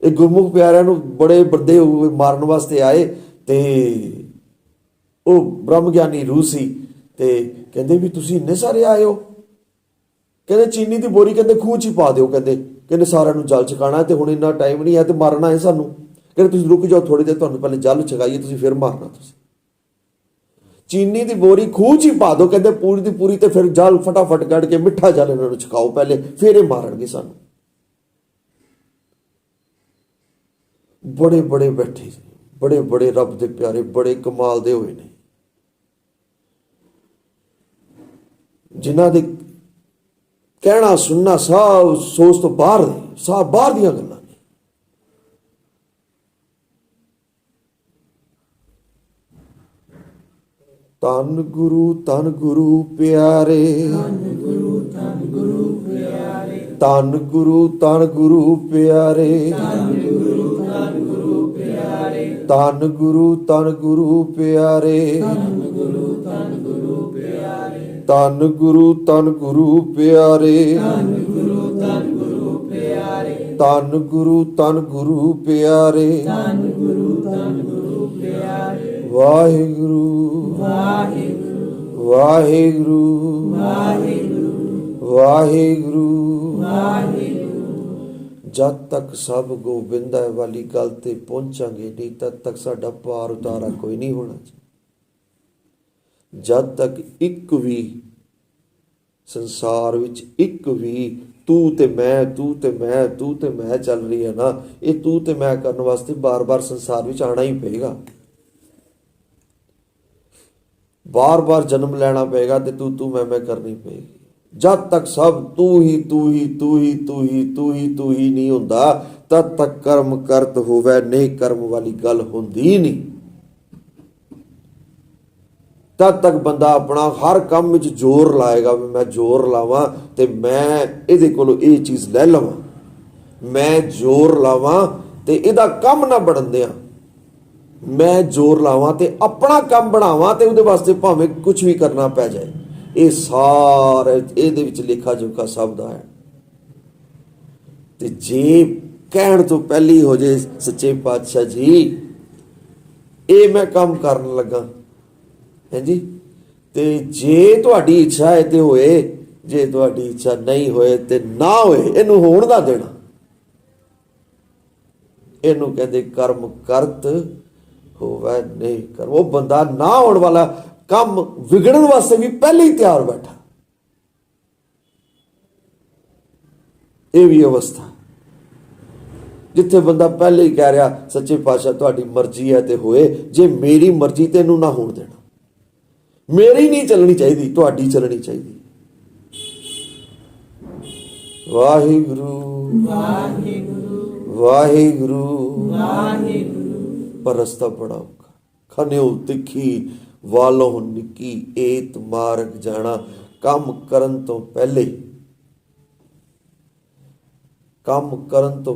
ये गुरमुख प्यारिਆਂ ਨੂੰ बड़े बड़े हुए मारन वास्ते आए ते ਉਹ ब्रह्म ज्ञानी रूह सी ते कहंदे भी तुसीं इन्ने सारे आए हो, कहंदे चीनी दी बोरी कहंदे खूह च पा दिओ, कहंदे सारिਆਂ ਨੂੰ जल छकाना है ते हुण इन्ना टाइम नहीं है ते मारना है सानू, कहंदे तुसीं रुक जाओ थोड़ी देर, तुहानूं पहले जल छकाइए तुसीं फिर मारना। तुसीं चीनी दी बोरी खूह च पा दो, कहंदे पूरी दी पूरी, ते फिर जल फटाफट कढ़ के मिठा जल इन्हां नूं छकाओ पहले, फिर ये मारनगे सानू। बड़े बड़े बैठे, बड़े बड़े रब दे प्यारे, बड़े कमाल दे हुए ने, जिन्हां दे कहना सुनना सब सोच तो बाहर, सब बाहर दियां गल्लां ने। धन गुरु प्यारे, धन गुरु प्यारे, धन गुरु प्यारे, धन गुरु प्यारे, धन गुरु प्यारे, धन गुरु प्यारे, धन गुरु प्यारे, धन गुरु प्यारे, वाहिगुरु वाहिगुरु वाहिगुरु। जब तक सब गोबिंद वाली गल ते पहुंचांगे नहीं तद तक साडा पार उतारा कोई नहीं होना। जब तक एक भी संसार विच एक भी ਤੂੰ ਤੇ ਮੈਂ ਚੱਲ ਰਹੀ ਹੈ ਨਾ, ਇਹ ਤੂੰ ਤੇ ਮੈਂ ਕਰਨ ਵਾਸਤੇ ਬਾਰ-ਬਾਰ ਸੰਸਾਰ ਵਿੱਚ ਆਉਣਾ ਹੀ ਪਏਗਾ, ਬਾਰ-ਬਾਰ ਜਨਮ ਲੈਣਾ ਪਏਗਾ ਤੇ ਤੂੰ ਮੈਂ ਕਰਨੀ ਪਏਗੀ। ਜਦ ਤੱਕ ਸਭ ਤੂੰ ਹੀ ਨਹੀਂ ਹੁੰਦਾ, ਤਦ ਤੱਕ ਕਰਮ ਕਰਤ ਹੋਵੇ ਨਹੀਂ ਕਰਮ ਵਾਲੀ ਗੱਲ ਹੁੰਦੀ ਨਹੀਂ। ਤਦ ਤੱਕ ਬੰਦਾ ਆਪਣਾ ਹਰ ਕੰਮ ਵਿੱਚ ਜ਼ੋਰ ਲਾਏਗਾ ਵੀ ਮੈਂ ਜ਼ੋਰ ਲਾਵਾਂ ਤੇ ਮੈਂ ਇਹਦੇ ਕੋਲੋਂ ਇਹ ਚੀਜ਼ ਲੈ ਲਵਾਂ, ਮੈਂ ਜ਼ੋਰ ਲਾਵਾਂ ਤੇ ਇਹਦਾ ਕੰਮ ਨਾ ਬਣਨ ਦਿਆਂ, ਮੈਂ ਜ਼ੋਰ ਲਾਵਾਂ ਤੇ ਆਪਣਾ ਕੰਮ ਬਣਾਵਾਂ ਤੇ ਉਹਦੇ ਵਾਸਤੇ ਭਾਵੇਂ ਕੁਝ ਵੀ ਕਰਨਾ ਪੈ ਜਾਏ। ਇਹ ਸਾਰਾ ਇਹਦੇ ਵਿੱਚ ਲੇਖਾ ਜੋਖਾ ਸਭ ਦਾ ਹੈ। ਤੇ ਜੇ ਕਹਿਣ ਤੋਂ ਪਹਿਲੀ ਹੋ ਜੇ ਸੱਚੇ ਪਾਤਸ਼ਾਹ ਜੀ ਇਹ ਮੈਂ ਕੰਮ ਕਰਨ ਲੱਗਾ ਹੈ ਜੀ, ਤੇ ਜੇ ਤੁਹਾਡੀ ਇੱਛਾ ਹੈ ਤੇ ਹੋਏ, ਜੇ ਤੁਹਾਡੀ ਇੱਛਾ ਨਹੀਂ ਹੋਏ ਤੇ ਨਾ ਹੋਏ, ਇਹਨੂੰ ਹੋਣ ਦਾ ਦੇਣਾ। ਇਹਨੂੰ ਕਹਿੰਦੇ ਕਰਮ ਕਰਤ ਹੋਵੇ ਨਹੀਂ ਕਰ। ਉਹ ਬੰਦਾ ਨਾ ਹੋਣ ਵਾਲਾ ਕੰਮ ਵਿਗੜਨ ਵਾਸਤੇ ਵੀ ਪਹਿਲੇ ਹੀ ਤਿਆਰ ਬੈਠਾ। ਇਹ ਵੀ ਅਵਸਥਾ ਜਿੱਥੇ ਬੰਦਾ ਪਹਿਲੇ ਹੀ ਕਹਿ ਰਿਹਾ ਸੱਚੇ ਪਾਤਸ਼ਾਹ ਤੁਹਾਡੀ ਮਰਜ਼ੀ ਹੈ ਤੇ ਹੋਏ, ਜੇ ਮੇਰੀ ਮਰਜ਼ੀ ਤੇ ਇਹਨੂੰ ਨਾ ਹੋਣ ਦੇਣਾ, ਮੇਰੀ ਨਹੀਂ ਚੱਲਣੀ ਚਾਹੀਦੀ, ਤੁਹਾਡੀ ਚੱਲਣੀ ਚਾਹੀਦੀ। ਵਾਹਿਗੁਰੂ ਵਾਹਿਗੁਰੂ ਵਾਹਿਗੁਰੂ ਵਾਹਿਗੁਰੂ। ਪਰ ਰਸਤਾ ਬੜਾ ਔਖਾ, ਖਨਿਓ ਤਿੱਖੀ ਵਾਲੋਂ ਨਿੱਕੀ ਏਤ ਮਾਰਗ ਜਾਣਾ। ਕੰਮ ਕਰਨ ਤੋਂ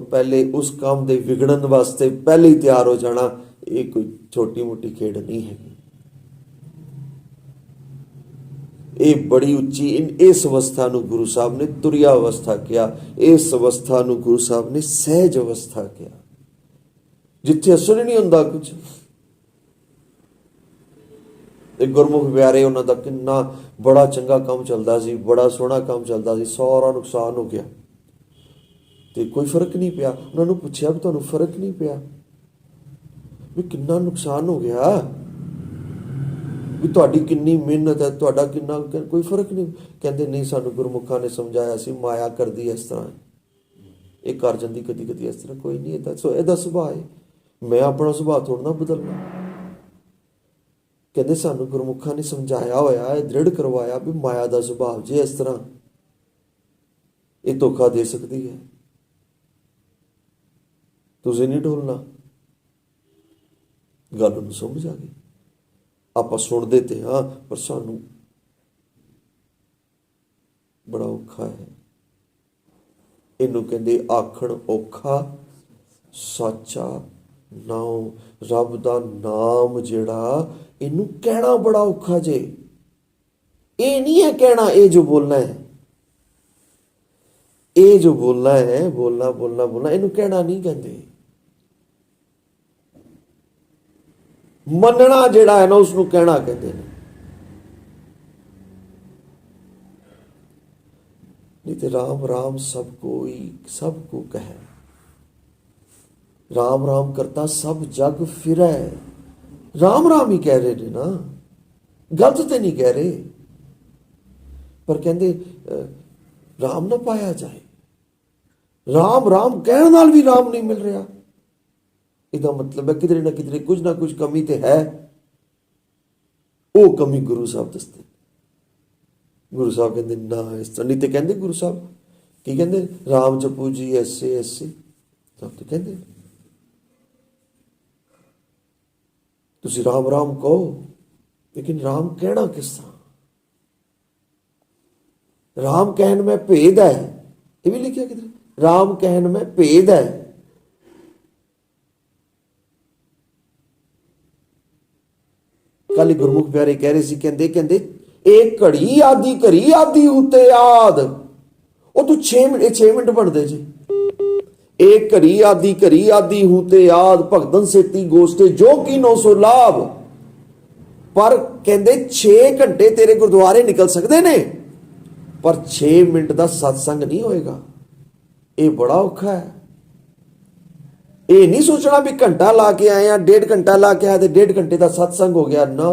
ਪਹਿਲੇ ਉਸ ਕੰਮ ਦੇ ਵਿਗੜਨ ਵਾਸਤੇ ਪਹਿਲੇ ਹੀ ਤਿਆਰ ਹੋ ਜਾਣਾ, ਇਹ ਕੋਈ ਛੋਟੀ ਮੋਟੀ ਖੇਡ ਨਹੀਂ ਹੈਗੀ। ਇਹ ਬੜੀ ਉੱਚੀ, ਇਸ ਅਵਸਥਾ ਨੂੰ ਗੁਰੂ ਸਾਹਿਬ ਨੇ ਤੁਰਿਆ ਅਵਸਥਾ ਕਿਹਾ, ਇਸ ਅਵਸਥਾ ਨੂੰ ਗੁਰੂ ਸਾਹਿਬ ਨੇ ਸਹਿਜ ਅਵਸਥਾ ਕਿਹਾ, ਜਿੱਥੇ ਅਸਰ ਨਹੀਂ ਹੁੰਦਾ ਕੁਝ। ਤੇ ਗੁਰਮੁਖ ਪਿਆਰੇ ਉਹਨਾਂ ਦਾ ਕਿੰਨਾ ਬੜਾ ਚੰਗਾ ਕੰਮ ਚੱਲਦਾ ਸੀ, ਬੜਾ ਸੋਹਣਾ ਕੰਮ ਚੱਲਦਾ ਸੀ, ਸਾਰਾ ਨੁਕਸਾਨ ਹੋ ਗਿਆ ਤੇ ਕੋਈ ਫਰਕ ਨਹੀਂ ਪਿਆ। ਉਹਨਾਂ ਨੂੰ ਪੁੱਛਿਆ ਵੀ ਤੁਹਾਨੂੰ ਫਰਕ ਨਹੀਂ ਪਿਆ ਵੀ ਕਿੰਨਾ ਨੁਕਸਾਨ ਹੋ ਗਿਆ, ਵੀ ਤੁਹਾਡੀ ਕਿੰਨੀ ਮਿਹਨਤ ਹੈ, ਤੁਹਾਡਾ ਕਿੰਨਾ, ਕੋਈ ਫਰਕ ਨਹੀਂ। ਕਹਿੰਦੇ ਨਹੀਂ, ਸਾਨੂੰ ਗੁਰਮੁਖਾਂ ਨੇ ਸਮਝਾਇਆ ਸੀ ਮਾਇਆ ਕਰਦੀ ਇਸ ਤਰ੍ਹਾਂ, ਇਹ ਕਰ ਜਾਂਦੀ ਕਦੀ ਕਦੀ ਇਸ ਤਰ੍ਹਾਂ, ਕੋਈ ਨਹੀਂ, ਇਹਦਾ ਸੁਭਾਅ ਹੈ, ਮੈਂ ਆਪਣਾ ਸੁਭਾਅ ਥੋੜ੍ਹਾ ਨਾ ਬਦਲਣਾ। ਕਹਿੰਦੇ ਸਾਨੂੰ ਗੁਰਮੁਖਾਂ ਨੇ ਸਮਝਾਇਆ ਹੋਇਆ, ਇਹ ਦ੍ਰਿੜ ਕਰਵਾਇਆ ਵੀ ਮਾਇਆ ਦਾ ਸੁਭਾਅ ਜੇ ਇਸ ਤਰ੍ਹਾਂ, ਇਹ ਧੋਖਾ ਦੇ ਸਕਦੀ ਹੈ, ਤੁਸੀਂ ਨਹੀਂ ਢੋਲਣਾ। ਗੱਲ ਨੂੰ ਸਮਝ ਆ ਗਈ। ਆਪਾਂ ਸੁਣਦੇ ਤੇ ਹਾਂ, ਪਰ ਸਾਨੂੰ ਬੜਾ ਔਖਾ ਹੈ। ਇਹਨੂੰ ਕਹਿੰਦੇ ਆਖਣ ਔਖਾ ਸੱਚਾ ਨਾਮ, ਰੱਬ ਦਾ ਨਾਮ ਜਿਹੜਾ, ਇਹਨੂੰ ਕਹਿਣਾ ਬੜਾ ਔਖਾ ਜੇ। ਇਹ ਨਹੀਂ ਹੈ ਕਹਿਣਾ, ਇਹ ਜੋ ਬੋਲਣਾ ਹੈ, ਇਹ ਜੋ ਬੋਲਣਾ ਹੈ, ਬੋਲਣਾ, ਇਹਨੂੰ ਕਹਿਣਾ ਨਹੀਂ ਕਹਿੰਦੇ। ਮੰਨਣਾ ਜਿਹੜਾ ਹੈ ਨਾ, ਉਸਨੂੰ ਕਹਿਣਾ ਕਹਿੰਦੇ ਨੇ। नहीं तो राम राम सब कोई सब को कहे, राम राम करता सब जग फिरै। राम राम ही कह रहे ने ना, गलत तो नहीं कह रहे, पर कहते राम ना पाया जाए। राम राम कहने नाल भी राम नहीं मिल रहा। इसका मतलब है किधरे ना कुछ कमी तो है। वो कमी गुरु साहब दसते। गुरु साहब कहते ना इस तरह नहीं, तो कहते गुरु साहब की कहते राम जपू जी ऐसे ऐसे सब तो कहते तुसी राम राम कहो, लेकिन राम कहना किस तरह? राम कहन में भेद है, ये भी लिखा किधर, राम कहन में भेद है। कल गुरमुख प्यारे कह रहे सी, कहते कहते एक घड़ी आदि घड़ी आदि उते याद, वो तू 6 मिनट बनते जी। एक घड़ी आदि हूते याद, भगतन सेती गोष्ठे जो की 900 लाभ। पर कहते 6 घंटे तेरे गुरुद्वारे निकल सकते ने, पर 6 मिनट का सत्संग नहीं होएगा। ये बड़ा औखा है। ये नहीं सोचना भी घंटा ला के आए या 1.5 घंटा ला के आए तो 1.5 घंटे का सत्संग हो गया ना।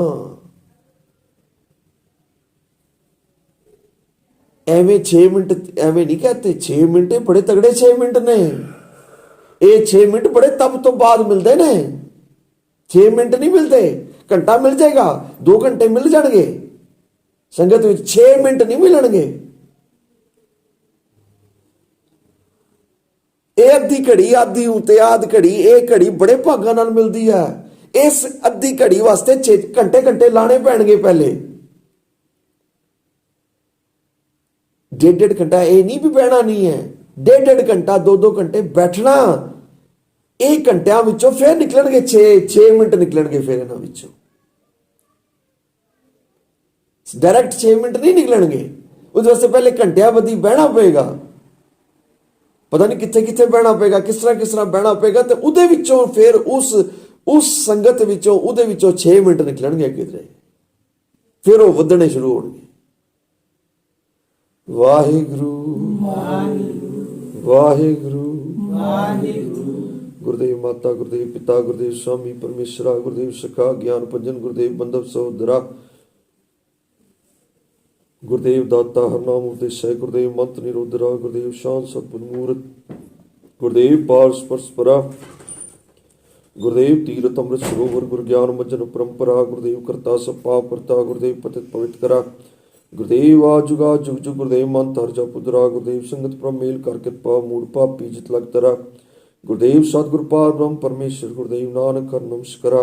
ਐਵੇਂ 6 ਮਿੰਟ ਐਵੇਂ ਨਹੀਂ ਕਹਤੇ 6 ਮਿੰਟ ਇਹ ਬੜੇ ਤਗੜੇ 6 ਮਿੰਟ ਨੇ। ਇਹ 6 ਮਿੰਟ ਬੜੇ ਤਪ ਤੋਂ ਬਾਅਦ ਮਿਲਦੇ ਨੇ। 6 ਮਿੰਟ ਨਹੀਂ ਮਿਲਦੇ, ਘੰਟਾ ਮਿਲ ਜਾਏਗਾ, 2 ਘੰਟੇ ਮਿਲ ਜਾਣਗੇ, ਸੰਗਤ ਵਿੱਚ 6 ਮਿੰਟ ਨਹੀਂ ਮਿਲਣਗੇ। ਇਹ ਅੱਧੀ ਘੜੀ, ਆਧੀ ਉਤਿਆਦ ਘੜੀ, ਇਹ ਘੜੀ ਬੜੇ ਭਾਗਾਂ ਨਾਲ ਮਿਲਦੀ ਹੈ। ਇਸ ਅੱਧੀ ਘੜੀ ਵਾਸਤੇ 6 ਘੰਟੇ ਲਾਣੇ ਪੈਣਗੇ ਪਹਿਲੇ। 1.5 ਘੰਟਾ ਇਹ ਨਹੀਂ ਵੀ ਬਹਿਣਾ ਨਹੀਂ ਹੈ, 1.5 ਘੰਟਾ 2 ਘੰਟੇ ਬੈਠਣਾ। ਇਹ ਘੰਟਿਆਂ ਵਿੱਚੋਂ ਫਿਰ ਨਿਕਲਣਗੇ 6 ਮਿੰਟ ਨਿਕਲਣਗੇ ਫਿਰ ਇਹਨਾਂ ਵਿੱਚੋਂ। ਡਾਇਰੈਕਟ 6 ਮਿੰਟ ਨਹੀਂ ਨਿਕਲਣਗੇ, ਉਹਦੇ ਵਾਸਤੇ ਪਹਿਲੇ ਘੰਟਿਆਂ ਬੱਧੀ ਬਹਿਣਾ ਪਏਗਾ। ਪਤਾ ਨਹੀਂ ਕਿੱਥੇ ਕਿੱਥੇ ਬਹਿਣਾ ਪਏਗਾ, ਕਿਸ ਤਰ੍ਹਾਂ ਬਹਿਣਾ ਪਏਗਾ, ਤੇ ਉਹਦੇ ਵਿੱਚੋਂ ਫਿਰ ਉਸ ਸੰਗਤ ਵਿੱਚੋਂ ਉਹਦੇ ਵਿੱਚੋਂ 6 ਮਿੰਟ ਨਿਕਲਣਗੇ ਕਿਧਰੇ, ਫਿਰ ਉਹ ਵਧਣੇ ਸ਼ੁਰੂ ਹੋਣਗੇ। ਵਾਹਿਗੁਰੂ ਵਾਹਿਗੁਰੂ ਵਾਹਿਗੁਰੂ। ਗੁਰਦੇਵ ਮਾਤਾ, ਗੁਰਦੇਵ ਪਿਤਾ, ਗੁਰਦੇਵ स्वामी परमेश्वरा, गुरुदेव सखा ज्ञान पंजन, गुरुदेव बंधव सहोदरा, गुरुदेव दाता हरनाम उपदेशय, गुरुदेव मंत्र निरोधरा, गुरुदेव शांत सतपुर मूर्त, गुरुदेव पारस परस्परा, गुरुदेव तीरथ अमृत सरोवर, गुरु ज्ञान मंजन परंपरा, गुरुदेव करता सब पाप परता, गुरुदेव पतित पवित्र करा, गुरुदेव आजुगा जुग जुग, गुरुदेव मन हर जपुदरा, गुरुदेव संगत प्रम मेल कर कृपा मूड पापी जित लग तरा, गुरुदेव सतगुरु पार ब्रह्म परमेश्वर, गुरुदेव नानक हर नमस्करा।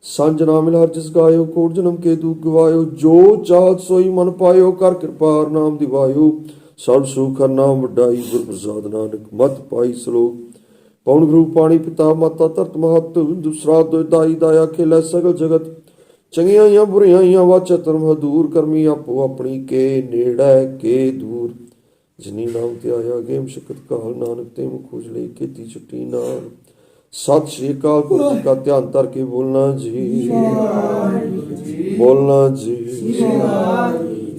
संज नाम मिल हर जिस गायो, कोट जन्म के दुख गवायो, जो चाहत सोई मन पायो, कर कृपा हर नाम दिवायो, सर्व सुख हर नाम वड्डाई, गुरु प्रसाद नानक मत पाई सलोक। पवन गुरु पाणी पिता माता धरत महत, दूसरा दाई दाया खेला सगल जगत, चंगियां बुरियां वाचा धर्म दूर, करमी आपो अपनी के नेड़ै के दूर, जिनी नाम ते आया गेम शकत काल, नानक ते मुख उजले खेती छुट्टी नाल। सत श्री अकाल पुरख जी का ध्यान धर के बोलना जी, बोलना जी,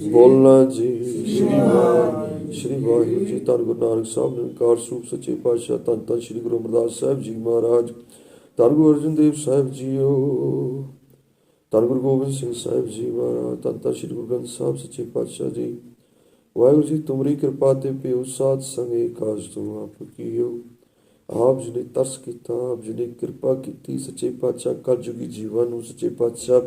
बोलना जी। श्री वाहिगुरू जी। धन गुरु नानक साहब निरंकार सूप सच्चे पातशाह, धन धन श्री गुरु अमरदास साहब जी महाराज, धन गुरु अर्जन देव साहब जीओ, धन गुरु गोबिंद सिंह साहब जी महाराज, धन धन श्री गुरु ग्रंथ साहब सच्चे पातशाह जी। वाहिगुरू जी तुमरी कृपा ते पियो साध संगे काज तुम आप कीओ। आप जी ने तरस किया, आप जी ने कृपा की, सच्चे पातशाह कलयुगी जीवन नूं सच्चे पातशाह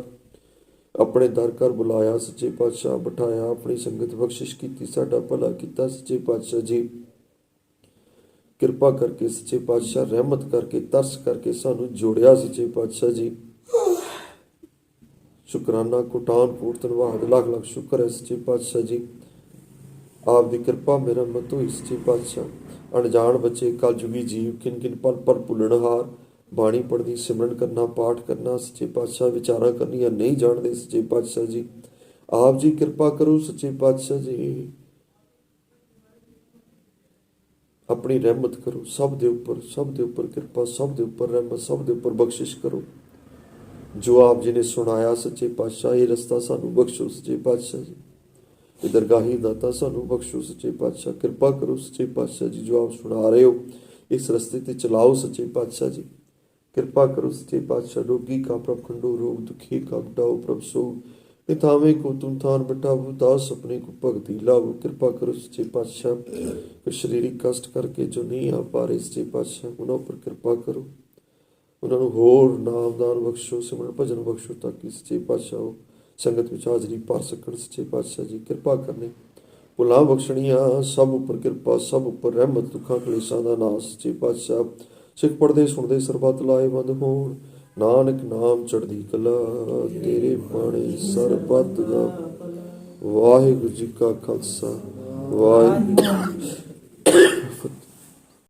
अपने दर घर बुलाया, सच्चे पातशाह बिठाया, अपनी संगत बख्शिश की, साडा भला किया सच्चे पातशाह जी। कृपा करके सच्चे पातशाह रहमत करके तरस करके सानू जोड़िया सच्चे पातशाह जी। शुकराना कोटान कोट धन्नवाद लाख लाख शुक्र है सच्चे पातशाह जी। आप दी कृपा मेरा मत हुई सच्चे पातशाह। अनजान बच्चे कलयुगी जीव किन किन पल पल भुलनहार, बाणी पढ़नी सिमरन करना पाठ करना सच्चे पातशाह, विचारा करनिया नहीं जानते सच्चे पातशाह जी। आप जी कृपा करो सच्चे पातशाह जी, अपनी रहमत करो सब दे उपर कृपा, सब दे उपर रहमत, सब दे उपर बख्शिश करो। जो आप जी ने सुनाया सच्चे पातशाह, ये रस्ता सानू बख्शो सच्चे पातशाह जी। ये दरगाही दाता सानू बख्शो सच्चे पातशाह। कृपा करो सच्चे पातशाह जी, जो आप सुना रहे हो इस रस्ते ते चलाओ सच्चे पातशाह जी। कृपा करो सच्चे पातशाह। रोगी का प्रभ खंडो रोग, दुखी का बटाओ प्रभ सोग, निथावे को तुम थान बटाओ, दास अपने को भगती लाओ। कृपा करो सच्चे पातशाह। शारीरिक कष्ट करके जो नहीं आ पा रहे सच्चे पातशाह, उन्होंने पर कृपा करो, उन्होंने होर नामदान बख्शो, सिमरन भजन बख्शो, ताकि सच्चे पातशाह संगत विच हाजरी भर सकन सच्चे पातशाह जी। कृपा करनी भुलां बख्शणियां, सब उपर कृपा, सब उपर रहमत, दुखां कलेशां दा नाश सच्चे पातशाह। सिख पढ़दे सुनदे सरबत लाहेवंद होण, नानक नाम चढ़दी कला, तेरे पाणे सरबत दा। वाहिगुरू जी का खालसा, वाहिगुरू